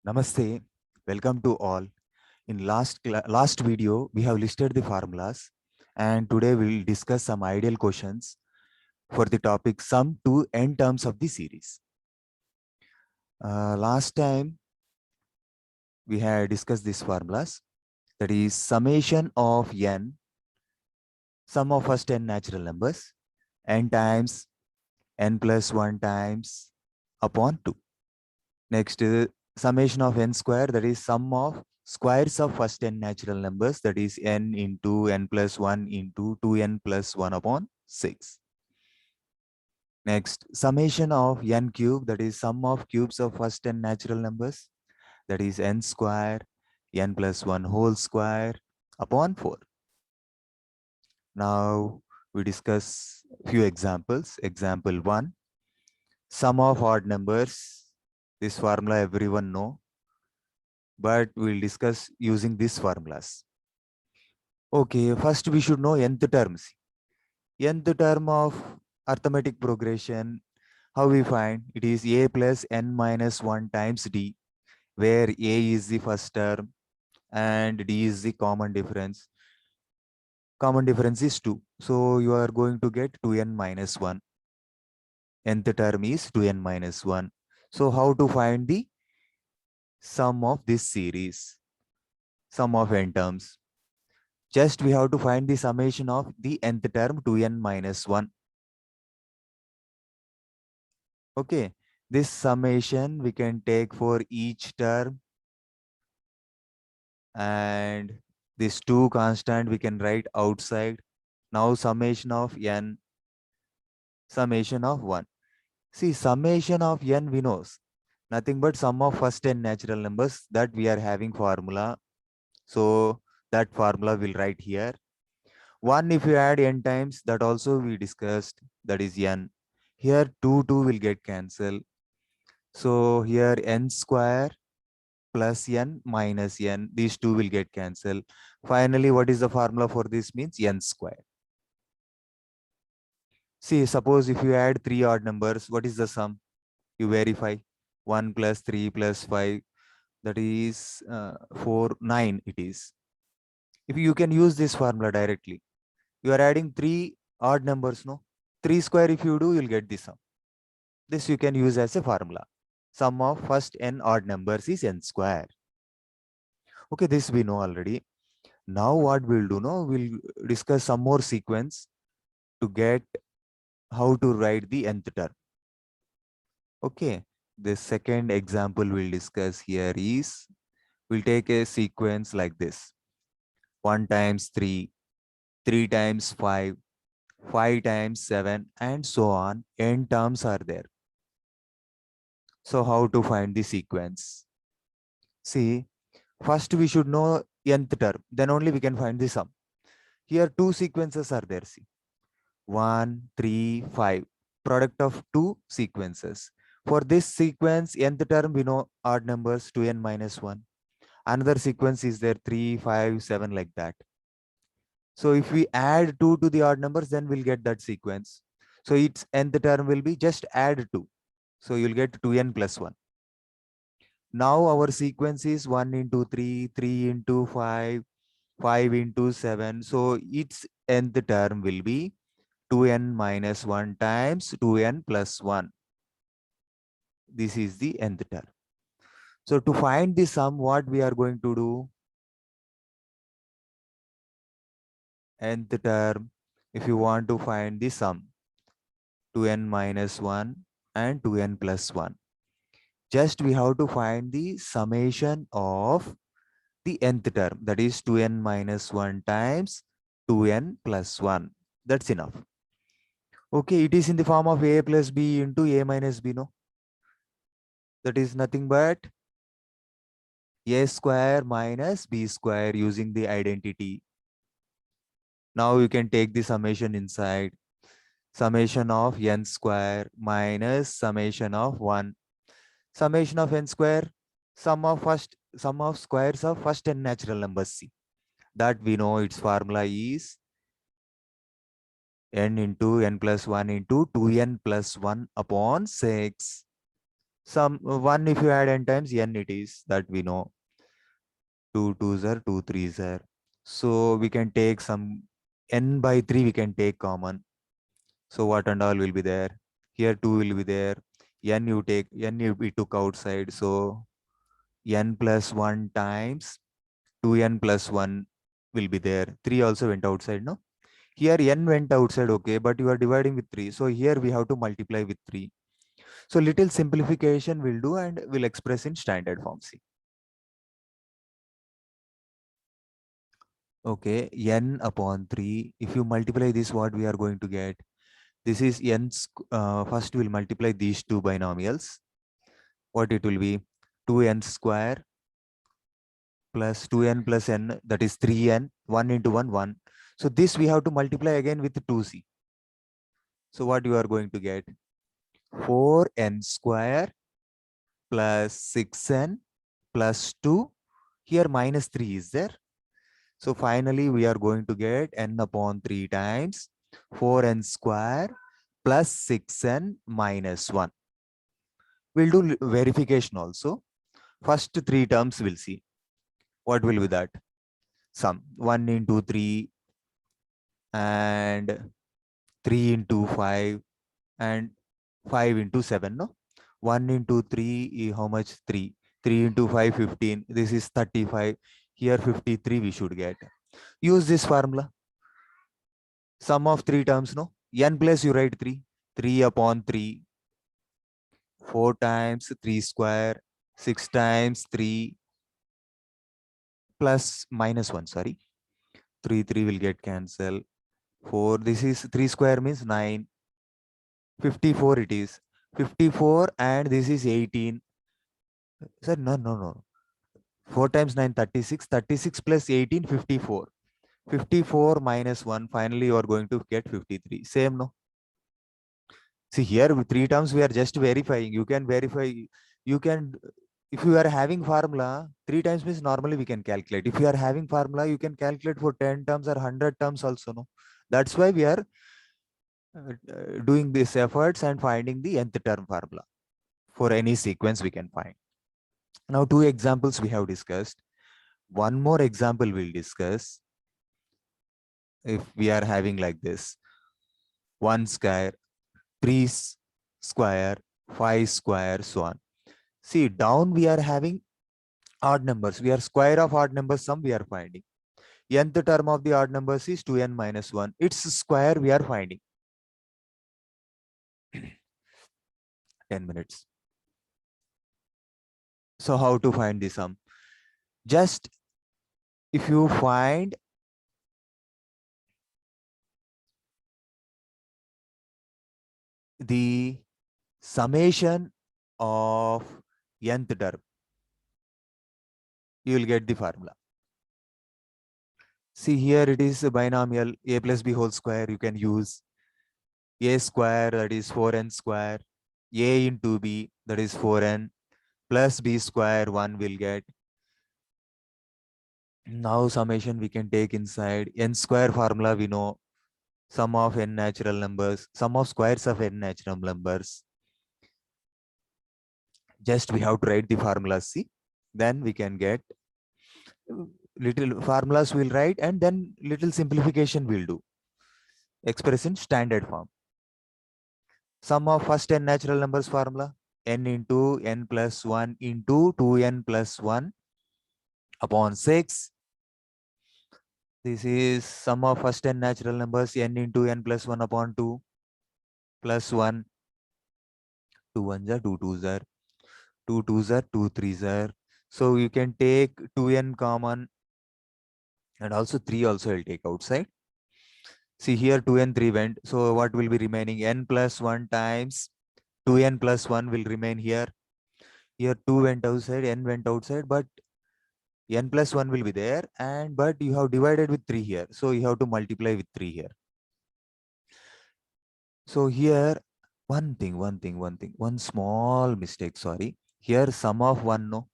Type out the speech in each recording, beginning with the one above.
Namaste, welcome to all. In last video, we have listed the formulas, and today we will discuss some ideal questions for the topic sum to n terms of the series. Last time we had discussed these formulas, that is summation of n, sum of first n natural numbers, n times n plus 1 times upon 2. Next, summation of n square, that is sum of squares of first n natural numbers, that is n into n plus 1 into 2n plus 1 upon 6. Next, summation of n cube, that is sum of cubes of first n natural numbers, that is n square, n plus 1 whole square upon 4. Now, we discuss few examples. Example 1, sum of odd numbers. This formula everyone know, but we'll discuss using these formulas. Okay, first we should know nth terms. Nth term of arithmetic progression, how we find? It is a plus n minus 1 times d, where a is the first term and d is the common difference. Common difference is 2. So you are going to get 2n minus 1. Nth term is 2n minus 1. So how to find the sum of this series? Sum of n terms. Just we have to find the summation of the nth term 2n minus 1. Okay, this summation we can take for each term, and this 2 constant we can write outside. Now summation of n, summation of 1. See, summation of n we know nothing but sum of first n natural numbers, that we are having formula. So that formula will write here. 1 if you add n times, that also we discussed, that is n. Here 2 will get cancelled. So here n square plus n minus n, these two will get cancelled. Finally, what is the formula for this? Means n square. See, suppose if you add 3 odd numbers, what is the sum? You verify. 1 plus 3 plus 5, that is 4, 9 it is. If you can use this formula directly, you are adding 3 odd numbers, no? 3 square if you do, you'll get the sum. This you can use as a formula. Sum of first n odd numbers is n square. Okay, this we know already. Now what we'll do now, we'll discuss some more sequence to get how to write the nth term. Okay, the second example we'll discuss here is, we'll take a sequence like this. 1 times 3, 3 times 5, 5 times 7, and so on. N terms are there. So how to find the sequence? See, first we should know nth term, then only we can find the sum. Here 2 sequences are there. See, 1, 3, 5, product of 2 sequences. For this sequence, nth term we know odd numbers 2n minus 1. Another sequence is there 3, 5, 7 like that. So if we add 2 to the odd numbers, then we'll get that sequence. So its nth term will be just add 2. So you'll get 2n plus 1. Now our sequence is 1 into 3, 3 into 5, 5 into 7. So its nth term will be 2n minus 1 times 2n plus 1. This is the nth term. So to find the sum, what we are going to do? Nth term, if you want to find the sum, 2n minus 1 and 2n plus 1. Just we have to find the summation of the nth term, that is 2n minus 1 times 2n plus 1. That's enough. Okay, it is in the form of a plus b into a minus b, no? That is nothing but a square minus b square using the identity. Now you can take the summation inside. Summation of n square minus summation of 1. Summation of n square, sum of squares of first n natural numbers. See, that we know its formula is n into n plus 1 into 2n plus 1 upon 6. Some 1 if you add n times n it is, that we know. 2 twos are 2 threes are. So we can take some n by 3 we can take common. So what and all will be there? Here 2 will be there. N you take, n you we took outside. So n plus 1 times 2n plus 1 will be there. 3 also went outside, no? Here n went outside, okay, but you are dividing with 3. So here we have to multiply with 3. So little simplification will do and will express in standard form. See. Okay, n upon 3. If you multiply this, what we are going to get? This is n. First we'll multiply these two binomials. What it will be? 2n square plus 2n plus n, that is 3n. 1 into 1, 1. So this we have to multiply again with 2c. So what you are going to get? 4n square plus 6n plus 2. Here minus 3 is there. So finally we are going to get n upon 3 times 4n square plus 6n minus 1. We'll do verification also. First 3 terms we'll see. What will be that? Sum. 1 into 3 and 3 into 5 and 5 into 7, no? 1 into 3, how much? 3. 3 into 5, 15. This is 35. Here 53 we should get. Use this formula. Sum of 3 terms, no? N plus you write 3. 3 upon 3. 4 times 3 square. 6 times 3 plus minus 1, sorry. 3 will get cancelled. 4, this is 3 square means 9. 54 it is. 54 and this is 18. Sir, no. 4 times 9, 36. 36 plus 18, 54. 54 minus 1. Finally, you are going to get 53. Same, no? See, here with 3 terms, we are just verifying. You can verify. You can, if you are having formula, 3 times means normally we can calculate. If you are having formula, you can calculate for 10 terms or 100 terms also, no? That's why we are doing these efforts and finding the nth term formula for any sequence we can find. Now, 2 examples we have discussed. One more example we'll discuss. If we are having like this, 1 square, 3 square, 5 square, so on. See, down we are having odd numbers. We are square of odd numbers, sum we are finding. Nth term of the odd numbers is 2n minus 1. Its square we are finding. 10 minutes. So how to find the sum? Just if you find the summation of nth term, you will get the formula. See, here it is a binomial a plus b whole square. You can use a square, that is 4n square, a into b, that is 4n, plus b square, 1 will get. Now summation we can take inside. N square formula we know. Sum of n natural numbers, sum of squares of n natural numbers. Just we have to write the formulas, see. Then we can get little formulas we'll write and then little simplification we'll do. Express in standard form. Sum of first n natural numbers formula. N into n plus 1 into 2n plus 1 upon 6. This is sum of first n natural numbers, n into n plus 1 upon 2 plus 1. 2 1s are 2 2s are 2 2s are 2 3s are. So you can take 2n common and also 3 also will take outside. See, here 2 and 3 went. So what will be remaining? N plus 1 times 2n plus 1 will remain here. Here 2 went outside, n went outside, but n plus 1 will be there. And but you have divided with 3 here. So you have to multiply with 3 here. So here one small mistake, sorry. Here sum of 1, no.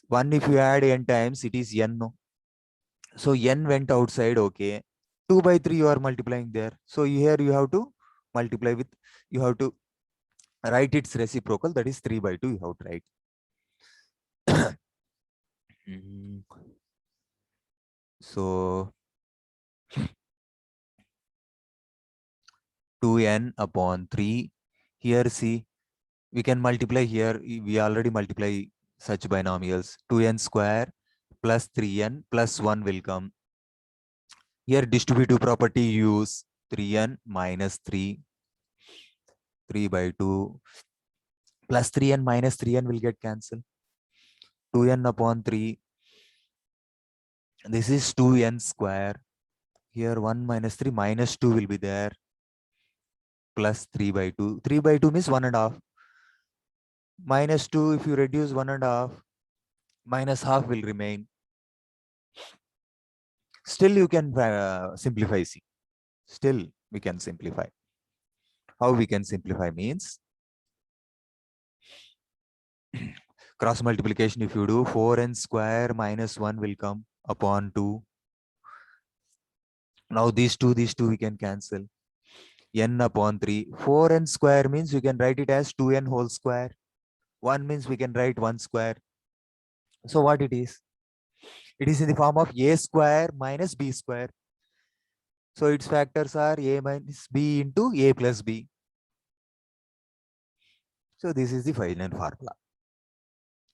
1 if you add n times, it is n, no. So n went outside, okay. 2 by 3 you are multiplying there. So here you have to multiply with, you have to write its reciprocal, that is 3 by 2 you have to write. Mm. So 2n upon 3. Here see, we can multiply here. We already multiply such binomials. 2n square plus 3n plus 1 will come. Here distributive property use 3n minus 3. 3 by 2 plus 3n minus 3n will get cancelled. 2n upon 3. This is 2n square. Here 1 minus 3 minus 2 will be there. Plus 3 by 2. 3 by 2 means 1 and a half. Minus 2, if you reduce 1 and a half, minus half will remain. Still you can simplify. See, still we can simplify. How we can simplify means cross multiplication. If you do 4n square minus 1 will come upon 2. Now these two we can cancel. N upon 3. 4n square means you can write it as 2n whole square. 1 means we can write 1 square. So what it is? It is in the form of a square minus b square. So its factors are a minus b into a plus b. So this is the final formula.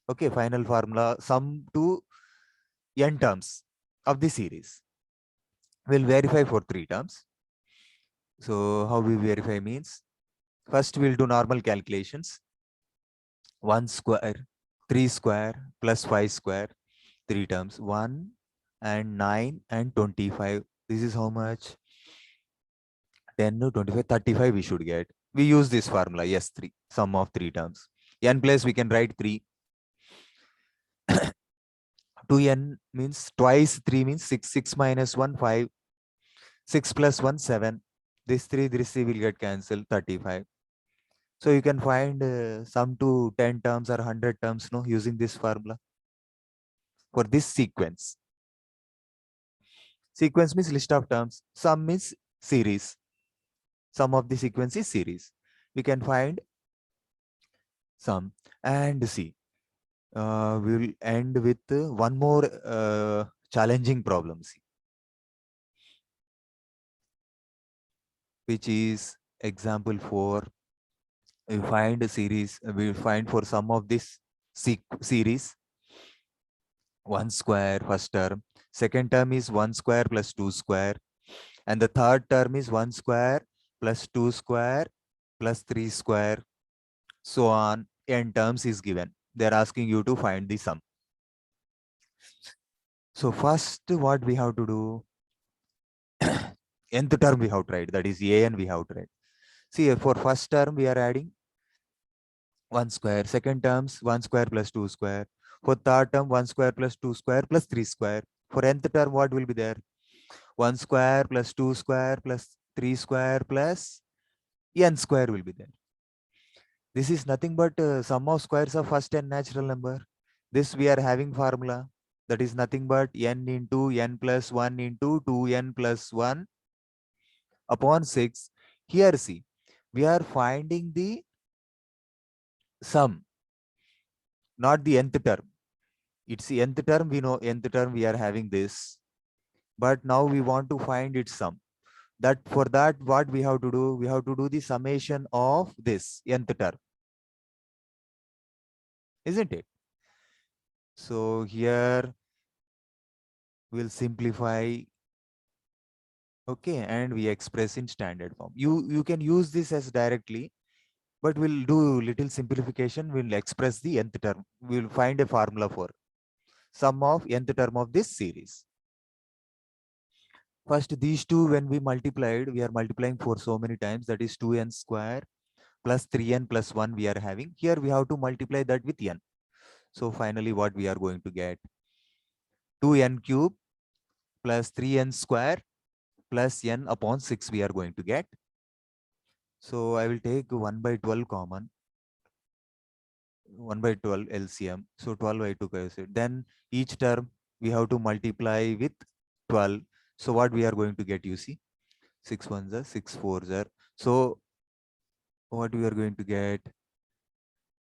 Okay, final formula, sum to n terms of the series. We'll verify for 3 terms. So how we verify means, first we'll do normal calculations. 1 square, 3 square plus 5 square, 3 terms, 1 and 9 and 25. This is how much? 10 to 25, 35 we should get. We use this formula, S3, sum of 3 terms. N place we can write 3. 2n means twice 3 means 6. 6 minus 1, 5. 6 plus 1, 7. This 3 will get cancelled, 35. So you can find sum to 10 terms or 100 terms no, using this formula for this sequence. Sequence means list of terms. Sum means series. Sum of the sequence is series. We can find sum and see. We will end with one more challenging problem, see, which is example 4. We find a series. We find for sum of this series 1 square first term. Second term is 1 square plus 2 square. And the third term is 1 square plus 2 square plus 3 square. So on, n terms is given. They're asking you to find the sum. So first what we have to do, nth term we have to write, that is an we have to write. See, for first term we are adding 1 square. Second terms 1 square plus 2 square. For third term 1 square plus 2 square plus 3 square. For nth term what will be there? 1 square plus 2 square plus 3 square plus n square will be there. This is nothing but sum of squares of first n natural number. This we are having formula, that is nothing but n into n plus 1 into 2n plus 1 upon 6. Here see, we are finding the sum, not the nth term. It's the nth term, we know nth term we are having this, but now we want to find its sum. That for that what we have to do? We have to do the summation of this nth term, isn't it? So here we'll simplify, okay, and we express in standard form. You can use this as directly, but we'll do little simplification. We'll express the nth term. We'll find a formula for sum of nth term of this series. First, these two, when we multiplied, we are multiplying for so many times, that is 2n square plus 3n plus 1 we are having. Here we have to multiply that with n. So finally what we are going to get? 2n cube plus 3n square plus n upon 6 we are going to get. So I will take 1 by 12 common. 1 by 12 LCM. So 12 by 2 cancel. Then each term we have to multiply with 12. So what we are going to get, you see? 6 ones are 6 fours are. So what we are going to get?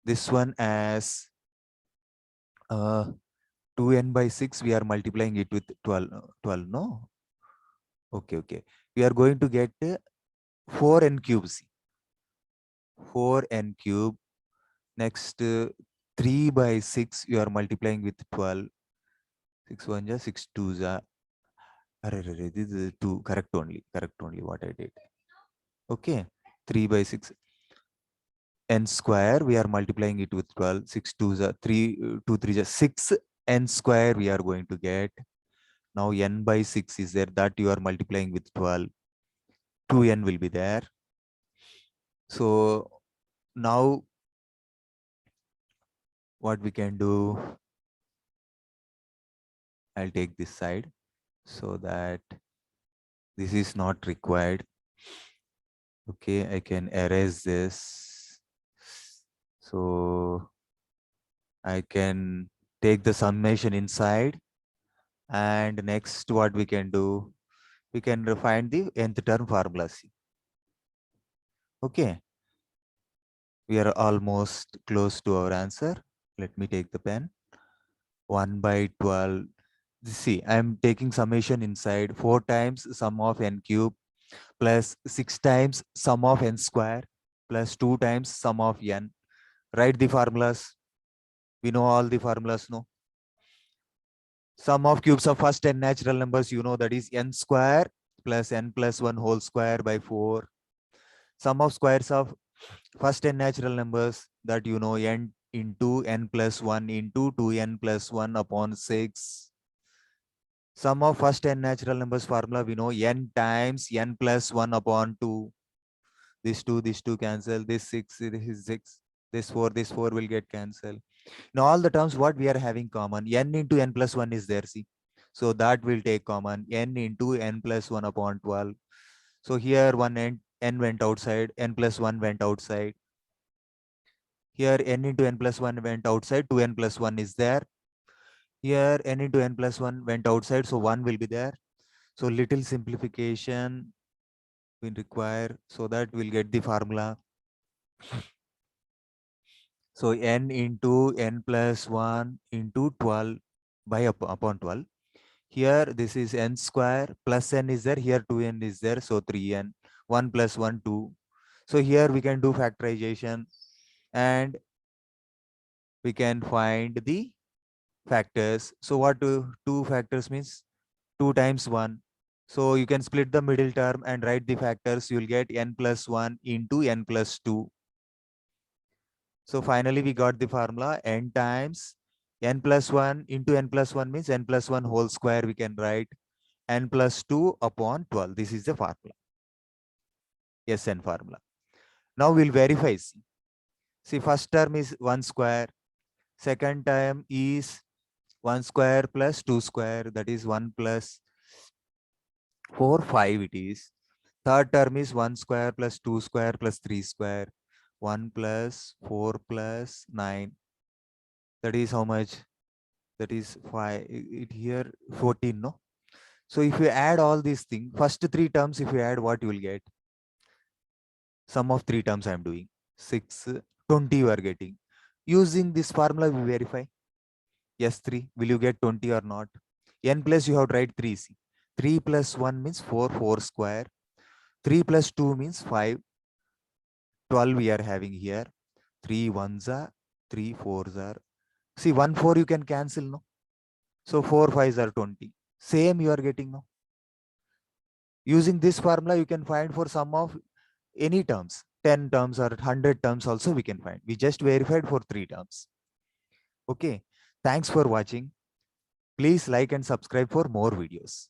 This one as 2n by 6, we are multiplying it with 12. 12, no? Okay, okay. We are going to get 4n cube. 4n cube. Next, 3 by 6, you are multiplying with 12. 6 1 ja, 6 2 ja. This is 2. Correct only what I did. Okay. 3 by 6. N square, we are multiplying it with 12. 6 2 ja, 3, 2 3 ja, 6 n square we are going to get. Now n by 6 is there, that you are multiplying with 12. 2n will be there. So now what we can do, I'll take this side so that this is not required. Okay, I can erase this. So I can take the summation inside, and next what we can do, we can find the nth term formula. Okay, we are almost close to our answer. Let me take the pen. 1 by 12. See, I'm taking summation inside. 4 times sum of n cube plus 6 times sum of n square plus 2 times sum of n. Write the formulas. We know all the formulas, no? Sum of cubes of first n natural numbers, you know, that is n square plus n plus 1 whole square by 4. Sum of squares of first n natural numbers, that you know, n into n plus 1 into 2n plus 1 upon 6. Sum of first n natural numbers formula, we know n times n plus 1 upon 2. This 2 cancel, this 6, this is 6, this 4 will get cancelled. Now all the terms what we are having common, n into n plus 1 is there, see. So that will take common, n into n plus 1 upon 12. So here one n went outside, n plus 1 went outside. Here n into n plus 1 went outside, 2n plus 1 is there. Here n into n plus 1 went outside, so 1 will be there. So little simplification will require, so that we'll get the formula. So n into n plus 1 into 12 by upon 12. Here this is n square plus n is there. Here 2n is there. So 3n. 1 plus 1, 2. So here we can do factorization and we can find the factors. So what do 2 factors means? 2 times 1. So you can split the middle term and write the factors. You'll get n plus 1 into n plus 2. So finally we got the formula n times n plus 1 into n plus 1 means n plus 1 whole square, we can write n plus 2 upon 12. This is the formula. Sn formula. Now we'll verify. See, first term is 1 square. Second term is 1 square plus 2 square. That is 1 plus 4, 5 it is. Third term is 1 square plus 2 square plus 3 square. 1 plus 4 plus 9. That is how much? That is 5. It here 14, no? So if you add all these things, first 3 terms, if you add, what you will get? Sum of 3 terms I am doing. 6, 20 you are getting. Using this formula, we verify. Yes, 3. Will you get 20 or not? N plus you have to write 3. See. 3 plus 1 means 4, 4 square. 3 plus 2 means 5. 12 we are having here. 3 ones are, 3 fours are. See, 1 4 you can cancel, no? So 4 5s are 20. Same you are getting, no? Using this formula, you can find for sum of any terms, 10 terms or 100 terms also we can find. We just verified for 3 terms. Okay. Thanks for watching. Please like and subscribe for more videos.